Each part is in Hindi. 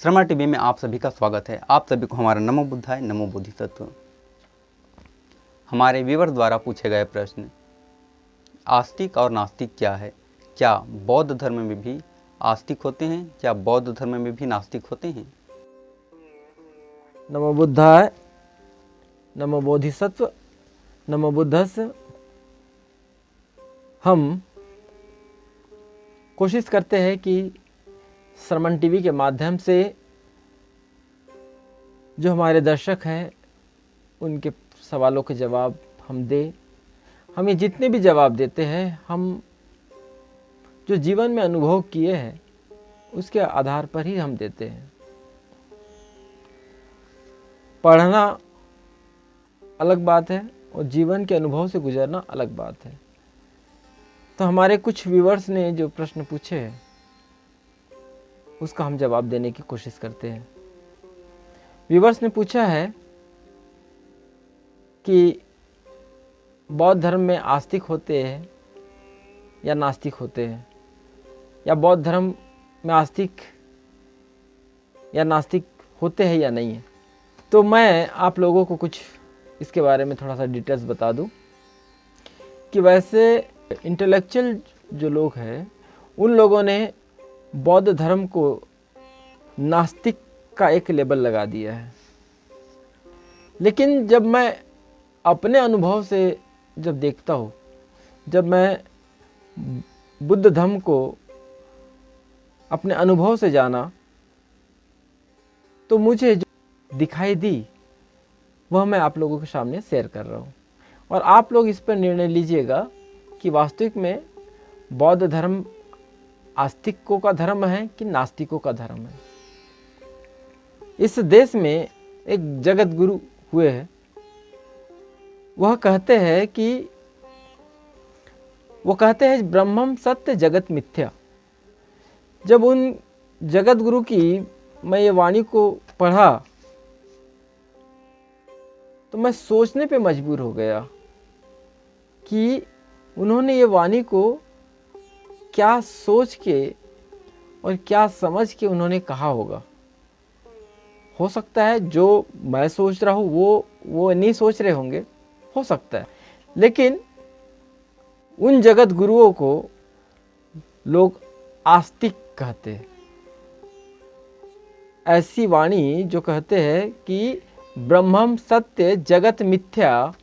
श्रमा टीवी में आप सभी का स्वागत है। आप सभी को हमारा नमो बुद्धाय नमो बोधिसत्व। हमारे व्यूअर द्वारा पूछे गए प्रश्न, आस्तिक और नास्तिक क्या है? क्या बौद्ध धर्म में भी आस्तिक होते हैं? क्या बौद्ध धर्म में भी नास्तिक होते हैं? नमो बुद्धाय नमो बोधिसत्व नमो बुद्धस्य। हम कोशिश करते हैं कि श्रमण टीवी के माध्यम से जो हमारे दर्शक हैं उनके सवालों के जवाब हम दें। हम ये जितने भी जवाब देते हैं हम जो जीवन में अनुभव किए हैं उसके आधार पर ही हम देते हैं। पढ़ना अलग बात है और जीवन के अनुभव से गुजरना अलग बात है। तो हमारे कुछ व्यूअर्स ने जो प्रश्न पूछे हैं उसका हम जवाब देने की कोशिश करते हैं। व्यूअर्स ने पूछा है कि बौद्ध धर्म में आस्तिक होते हैं या नास्तिक होते हैं, या बौद्ध धर्म में आस्तिक या नास्तिक होते हैं या नहीं है। तो मैं आप लोगों को कुछ इसके बारे में थोड़ा सा डिटेल्स बता दूं कि वैसे इंटेलेक्चुअल जो लोग हैं उन लोगों ने बौद्ध धर्म को नास्तिक का एक लेबल लगा दिया है। लेकिन जब मैं अपने अनुभव से जब देखता हूँ, जब मैं बुद्ध धर्म को अपने अनुभव से जाना, तो मुझे जो दिखाई दी वह मैं आप लोगों के सामने शेयर कर रहा हूँ। और आप लोग इस पर निर्णय लीजिएगा कि वास्तविक में बौद्ध धर्म आस्तिकों का धर्म है कि नास्तिकों का धर्म है। इस देश में एक जगत गुरु हुए हैं, वह कहते हैं ब्रह्मम सत्य जगत मिथ्या। जब उन जगत गुरु की मैं ये वाणी को पढ़ा तो मैं सोचने पे मजबूर हो गया कि उन्होंने ये वाणी को क्या सोच के और क्या समझ के उन्होंने कहा होगा। हो सकता है जो मैं सोच रहा हूँ वो नहीं सोच रहे होंगे, हो सकता है। लेकिन उन जगत गुरुओं को लोग आस्तिक कहते हैं। ऐसी वाणी जो कहते हैं कि ब्रह्मम सत्य जगत मिथ्या,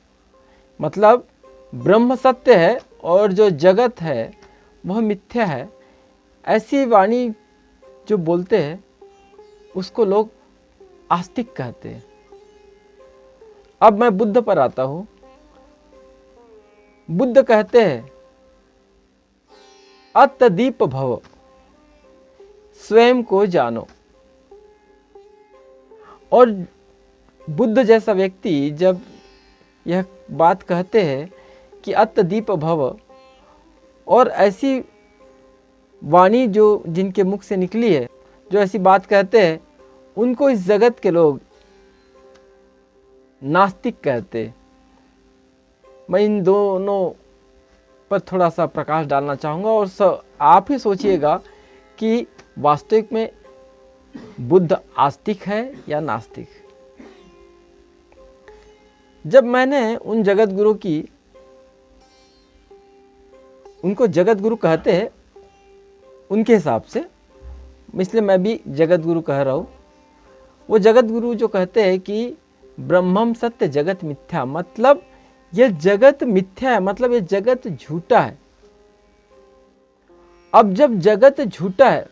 मतलब ब्रह्म सत्य है और जो जगत है वह मिथ्या है, ऐसी वाणी जो बोलते हैं उसको लोग आस्तिक कहते हैं। अब मैं बुद्ध पर आता हूं। बुद्ध कहते हैं अत्तदीप भव, स्वयं को जानो। और बुद्ध जैसा व्यक्ति जब यह बात कहते हैं कि अत्तदीप भव, और ऐसी वाणी जो जिनके मुख से निकली है, जो ऐसी बात कहते हैं, उनको इस जगत के लोग नास्तिक कहते। मैं इन दोनों पर थोड़ा सा प्रकाश डालना चाहूँगा और आप ही सोचिएगा कि वास्तविक में बुद्ध आस्तिक है या नास्तिक। जब मैंने उन जगत गुरु की, उनको जगत गुरु कहते हैं उनके हिसाब से, इसलिए मैं भी जगत गुरु कह रहा हूँ। वो जगत गुरु जो कहते हैं कि ब्रह्मम सत्य जगत मिथ्या, मतलब ये जगत मिथ्या है, मतलब ये जगत झूठा है। अब जब जगत झूठा है,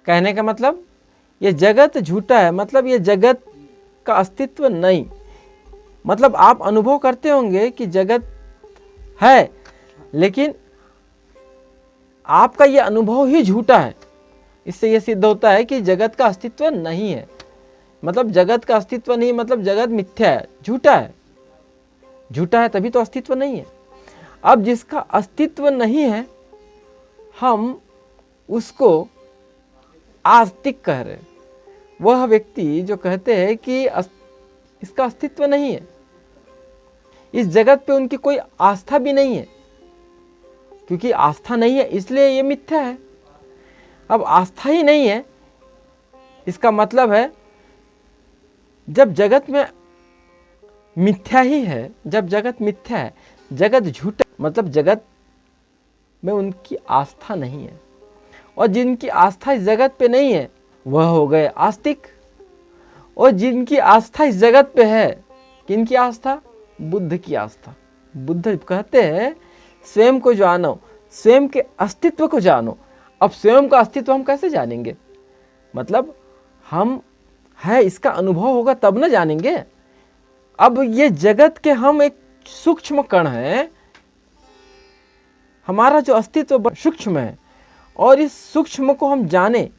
कहने का मतलब ये जगत झूठा है, मतलब ये जगत का अस्तित्व नहीं। मतलब आप अनुभव करते होंगे कि जगत है, लेकिन आपका ये अनुभव ही झूठा है। इससे यह सिद्ध होता है कि जगत का अस्तित्व नहीं है। मतलब जगत का अस्तित्व नहीं, मतलब जगत मिथ्या है, झूठा है। झूठा है तभी तो अस्तित्व नहीं है। अब जिसका अस्तित्व नहीं है हम उसको आस्तिक कह रहे हैं। वह व्यक्ति जो कहते हैं कि इसका अस्तित्व नहीं है, इस जगत पे उनकी कोई आस्था भी नहीं है, क्योंकि आस्था नहीं है इसलिए ये मिथ्या है। अब आस्था ही नहीं है, इसका मतलब है जब जगत में मिथ्या ही है, जब जगत मिथ्या है, जगत झूठा, मतलब जगत में उनकी आस्था नहीं है। और जिनकी आस्था इस जगत पे नहीं है वह हो गए आस्तिक। और जिनकी आस्था इस जगत पे है, किनकी आस्था? बुद्ध की आस्था। बुद्ध कहते हैं स्वयं को जानो, स्वयं के अस्तित्व को जानो। अब स्वयं का अस्तित्व हम कैसे जानेंगे? मतलब हम है इसका अनुभव होगा तब न जानेंगे। अब ये जगत के हम एक सूक्ष्म कण हैं, हमारा जो अस्तित्व सूक्ष्म है, और इस सूक्ष्म को हम जाने।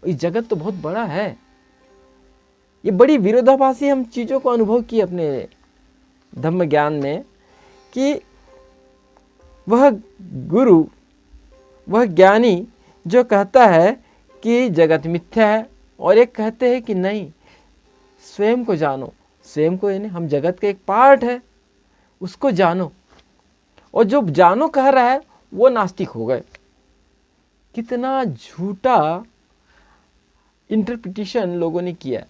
इस जगत तो बहुत बड़ा है, ये बड़ी विरोधाभासी हम चीज़ों को अनुभव किए अपने धम्म ज्ञान में, कि वह गुरु, वह ज्ञानी जो कहता है कि जगत मिथ्या है, और एक कहते हैं कि नहीं, स्वयं को जानो। स्वयं को यानी हम जगत का एक पार्ट है, उसको जानो। और जो जानो कह रहा है वो नास्तिक हो गए। कितना झूठा इंटरप्रिटेशन लोगों ने किया है।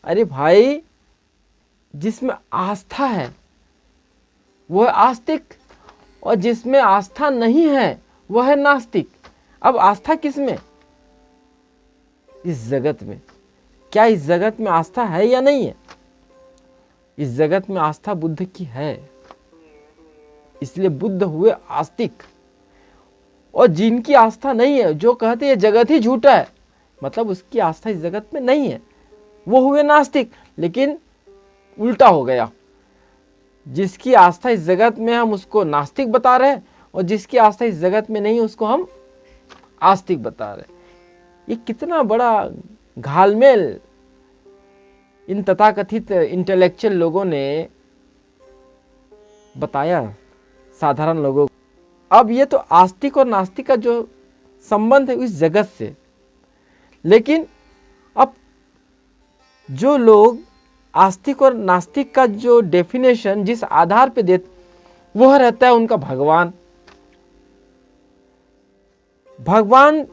अरे भाई, जिसमें आस्था है वह आस्तिक, और जिसमें आस्था नहीं है वह है नास्तिक। अब आस्था किसमें? इस जगत में। क्या इस जगत में आस्था है या नहीं है? इस जगत में आस्था बुद्ध की है, इसलिए बुद्ध हुए आस्तिक। और जिनकी आस्था नहीं है, जो कहते हैं जगत ही झूठा है, मतलब उसकी आस्था इस जगत में नहीं है, वो हुए नास्तिक। लेकिन उल्टा हो गया, जिसकी आस्था इस जगत में हम उसको नास्तिक बता रहे हैं, और जिसकी आस्था इस जगत में नहीं उसको हम आस्तिक बता रहे हैं। ये कितना बड़ा घालमेल इन तथाकथित इंटेलेक्चुअल लोगों ने बताया साधारण लोगों को। अब ये तो आस्तिक और नास्तिक का जो संबंध है इस जगत से, लेकिन अब जो लोग आस्तिक और नास्तिक का जो डेफिनेशन जिस आधार पे देते, वह रहता है उनका भगवान। भगवान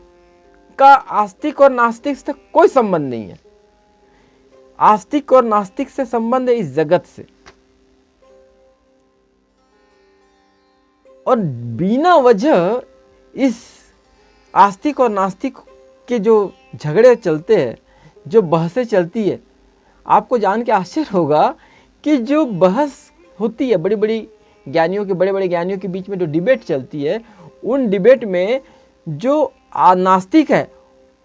का आस्तिक और नास्तिक से कोई संबंध नहीं है। आस्तिक और नास्तिक से संबंध है इस जगत से। और बिना वजह इस आस्तिक और नास्तिक के जो झगड़े चलते हैं, जो बहसें चलती है, आपको जान के आश्चर्य होगा कि जो बहस होती है बड़े बड़े ज्ञानियों के बीच में जो डिबेट चलती है, उन डिबेट में जो नास्तिक है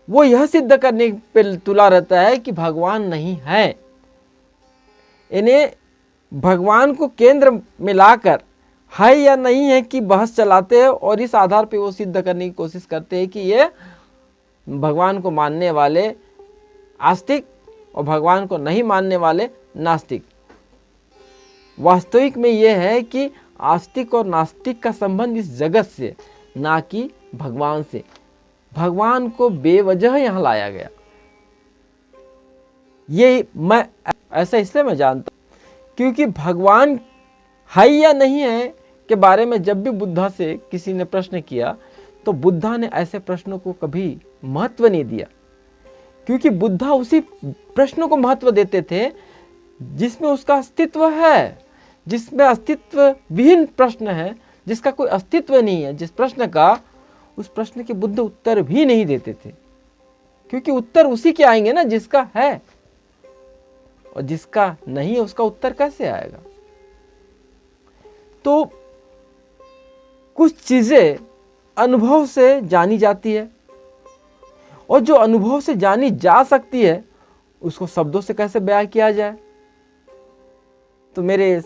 वो यह सिद्ध करने पे तुला रहता है कि भगवान नहीं है। इन्हें भगवान को केंद्र में लाकर है या नहीं है कि बहस चलाते हैं, और इस आधार पे वो सिद्ध करने की कोशिश करते हैं कि ये भगवान को मानने वाले आस्तिक और भगवान को नहीं मानने वाले नास्तिक। वास्तविक में यह है कि आस्तिक और नास्तिक का संबंध इस जगत से, ना कि भगवान से। भगवान को बेवजह यहाँ लाया गया। ये मैं ऐसा इसलिए मैं जानता हूँ क्योंकि भगवान है या नहीं है के बारे में जब भी बुद्धा से किसी ने प्रश्न किया, तो बुद्धा ने ऐसे प्रश्नों को कभी महत्व नहीं दिया, क्योंकि बुद्धा उसी प्रश्नों को महत्व देते थे जिसमें उसका अस्तित्व है, जिसमें अस्तित्व विहीन प्रश्न है, जिसका कोई अस्तित्व नहीं है, जिस प्रश्न का, उस प्रश्न के बुद्ध उत्तर भी नहीं देते थे, क्योंकि उत्तर उसी के आएंगे ना जिसका है, और जिसका नहीं है उसका उत्तर कैसे आएगा। तो कुछ चीजें अनुभव से जानी जाती है, और जो अनुभव से जानी जा सकती है उसको शब्दों से कैसे बयां किया जाए। तो मेरे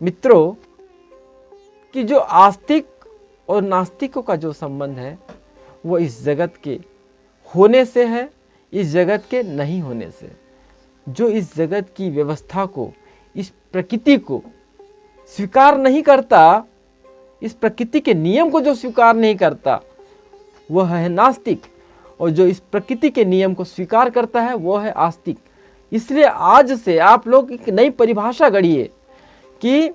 मित्रों कि जो आस्तिक और नास्तिकों का जो संबंध है वो इस जगत के होने से है, इस जगत के नहीं होने से। जो इस जगत की व्यवस्था को, इस प्रकृति को स्वीकार नहीं करता, इस प्रकृति के नियम को जो स्वीकार नहीं करता वह है नास्तिक, और जो इस प्रकृति के नियम को स्वीकार करता है वह है आस्तिक। इसलिए आज से आप लोग एक नई परिभाषा गढ़िए कि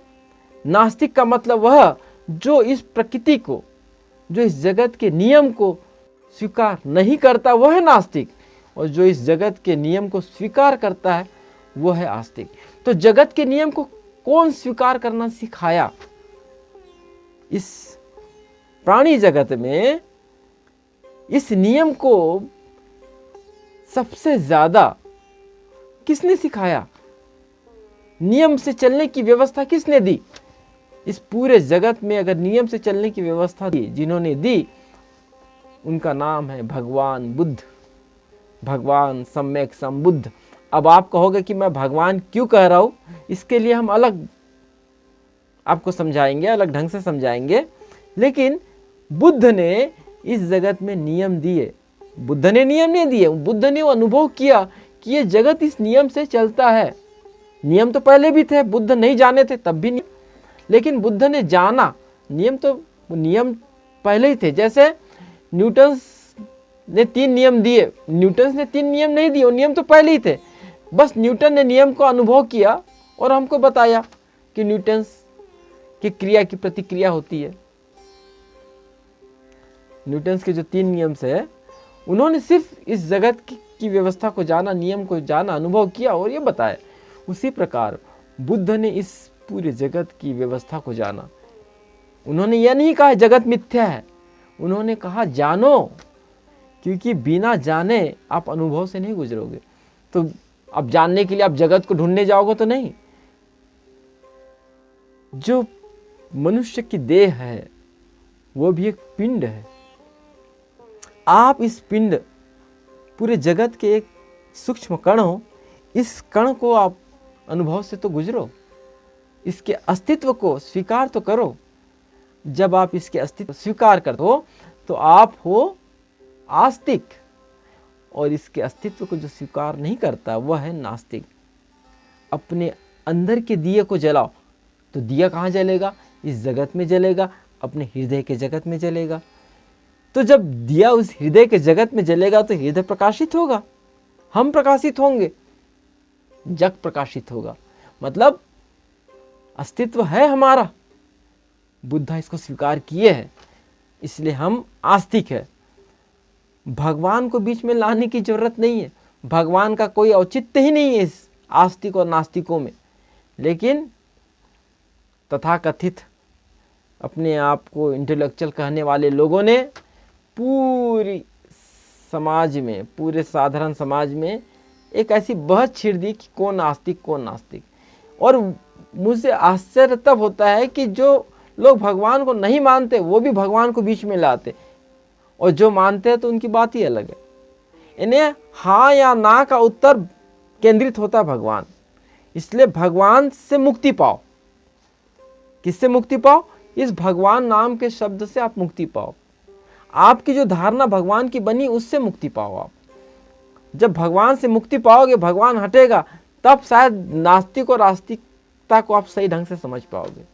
नास्तिक का मतलब वह जो इस प्रकृति को, जो इस जगत के नियम को स्वीकार नहीं करता वह है नास्तिक, और जो इस जगत के नियम को स्वीकार करता है वो है आस्तिक। तो जगत के नियम को कौन स्वीकार करना सिखाया? इस प्राणी जगत में इस नियम को सबसे ज्यादा किसने सिखाया? नियम से चलने की व्यवस्था किसने दी? इस पूरे जगत में अगर नियम से चलने की व्यवस्था दी, जिन्होंने दी, उनका नाम है भगवान बुद्ध, भगवान सम्यक संबुद्ध। अब आप कहोगे कि मैं भगवान क्यों कह रहा हूं, इसके लिए हम अलग आपको समझाएंगे, अलग ढंग से समझाएंगे। लेकिन बुद्ध ने इस जगत में नियम दिए। बुद्ध ने नियम नहीं दिए, बुद्ध ने वो अनुभव किया कि ये जगत इस नियम से चलता है। नियम तो पहले भी थे, बुद्ध नहीं जाने थे तब भी नहीं, लेकिन बुद्ध ने जाना। नियम पहले ही थे। जैसे न्यूटन ने 3 नियम दिए, न्यूटन ने 3 नियम नहीं दिए, वो नियम तो पहले ही थे। बस न्यूटन ने नियम को अनुभव किया और हमको बताया कि न्यूटन की क्रिया की प्रतिक्रिया होती है। न्यूटन के जो 3 नियम से उन्होंने सिर्फ इस जगत की व्यवस्था को जाना, नियम को जाना, अनुभव किया और ये बताया। उसी प्रकार बुद्ध ने इस पूरे जगत की व्यवस्था को जाना। उन्होंने यह नहीं कहा जगत मिथ्या है, उन्होंने कहा जानो, क्योंकि बिना जाने आप अनुभव से नहीं गुजरोगे। तो अब जानने के लिए आप जगत को ढूंढने जाओगे तो नहीं। जो मनुष्य की देह है वो भी एक पिंड है। आप इस पिंड, पूरे जगत के एक सूक्ष्म कण हो, इस कण को आप अनुभव से तो गुजरो, इसके अस्तित्व को स्वीकार तो करो। जब आप इसके अस्तित्व स्वीकार करते हो तो आप हो आस्तिक, और इसके अस्तित्व को जो स्वीकार नहीं करता वह है नास्तिक। अपने अंदर के दिए को जलाओ, तो दिया कहाँ जलेगा? इस जगत में जलेगा, अपने हृदय के जगत में जलेगा। तो जब दिया उस हृदय के जगत में जलेगा तो हृदय प्रकाशित होगा, हम प्रकाशित होंगे, जग प्रकाशित होगा। मतलब अस्तित्व है हमारा, बुद्ध इसको स्वीकार किए हैं, इसलिए हम आस्तिक है। भगवान को बीच में लाने की जरूरत नहीं है, भगवान का कोई औचित्य ही नहीं है इस आस्तिक और नास्तिकों में। लेकिन तथाकथित अपने आप को इंटेलेक्चुअल कहने वाले लोगों ने पूरी समाज में, पूरे साधारण समाज में एक ऐसी बहस छेड़ दी कि कौन आस्तिक कौन नास्तिक। और मुझे आश्चर्य तब होता है कि जो लोग भगवान को नहीं मानते वो भी भगवान को बीच में लाते, और जो मानते हैं तो उनकी बात ही अलग है। इन्हें हाँ या ना का उत्तर केंद्रित होता है भगवान। इसलिए भगवान से मुक्ति पाओ। किससे मुक्ति पाओ? इस भगवान नाम के शब्द से आप मुक्ति पाओ। आपकी जो धारणा भगवान की बनी उससे मुक्ति पाओ। आप जब भगवान से मुक्ति पाओगे, भगवान हटेगा, तब शायद नास्तिक और आस्तिकता को आप सही ढंग से समझ पाओगे।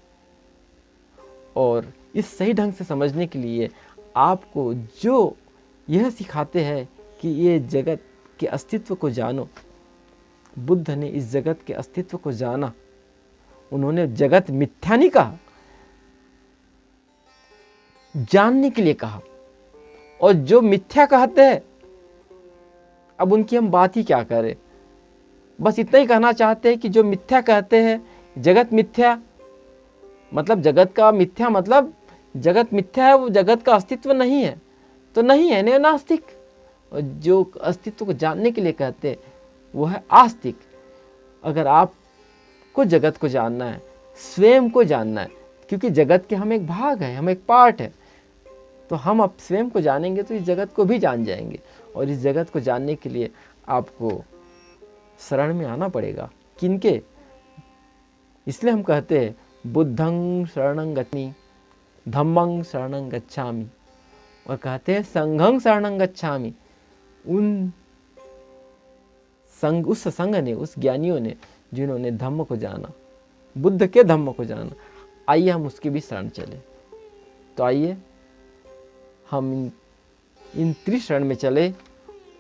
और इस सही ढंग से समझने के लिए आपको जो यह सिखाते हैं कि ये जगत के अस्तित्व को जानो, बुद्ध ने इस जगत के अस्तित्व को जाना। उन्होंने जगत मिथ्या नहीं कहा, जानने के लिए कहा। और जो मिथ्या कहते हैं, अब उनकी हम बात ही क्या करें, बस इतना ही कहना चाहते हैं कि जो मिथ्या कहते हैं, जगत मिथ्या मतलब जगत का मिथ्या मतलब जगत मिथ्या है, वो जगत का अस्तित्व नहीं है तो नहीं है, नहीं नास्तिक। और जो अस्तित्व को जानने के लिए कहते हैं वो है आस्तिक। अगर आपको जगत को जानना है, स्वयं को जानना है, क्योंकि जगत के हम एक भाग है, हम एक पार्ट है, तो हम अब स्वयं को जानेंगे तो इस जगत को भी जान जाएंगे। और इस जगत को जानने के लिए आपको शरण में आना पड़ेगा। किनके? इसलिए हम कहते हैं बुद्धं शरणं गच्छामि, धम्मं शरणं गच्छामि, और कहते हैं संघं शरणं गच्छामि। उस संघ ने, उस ज्ञानियों ने जिन्होंने धम्म को जाना, बुद्ध के धम्म को जाना, आइए हम उसकी भी शरण चले। तो आइए हम इन त्रिशरण में चले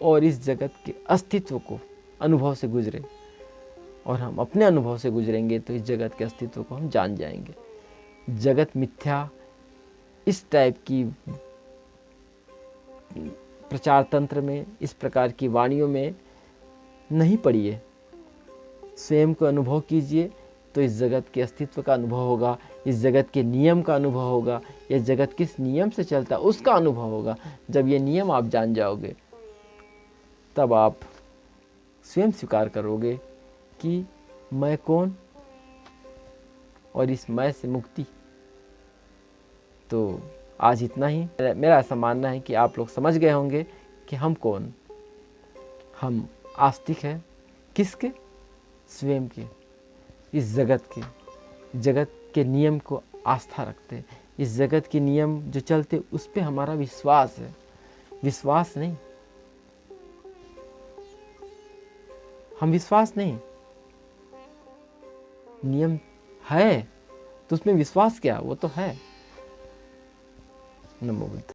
और इस जगत के अस्तित्व को अनुभव से गुजरे। और हम अपने अनुभव से गुजरेंगे तो इस जगत के अस्तित्व को हम जान जाएंगे। जगत मिथ्या, इस टाइप की प्रचार तंत्र में, इस प्रकार की वाणियों में नहीं पड़ी है। स्वयं को अनुभव कीजिए तो इस जगत के अस्तित्व का अनुभव होगा, इस जगत के नियम का अनुभव होगा, यह जगत किस नियम से चलता है उसका अनुभव होगा। जब ये नियम आप जान जाओगे तब आप स्वयं स्वीकार करोगे कि मैं कौन और इस मैं से मुक्ति। तो आज इतना ही। मेरा ऐसा मानना है कि आप लोग समझ गए होंगे कि हम कौन। हम आस्तिक हैं। किसके? स्वयं के, इस जगत के नियम को आस्था रखते हैं। इस जगत के नियम जो चलते उस पे हमारा विश्वास है, विश्वास नहीं, हम विश्वास नहीं, नियम है तो उसमें विश्वास क्या, वो तो है। नमो बुद्ध।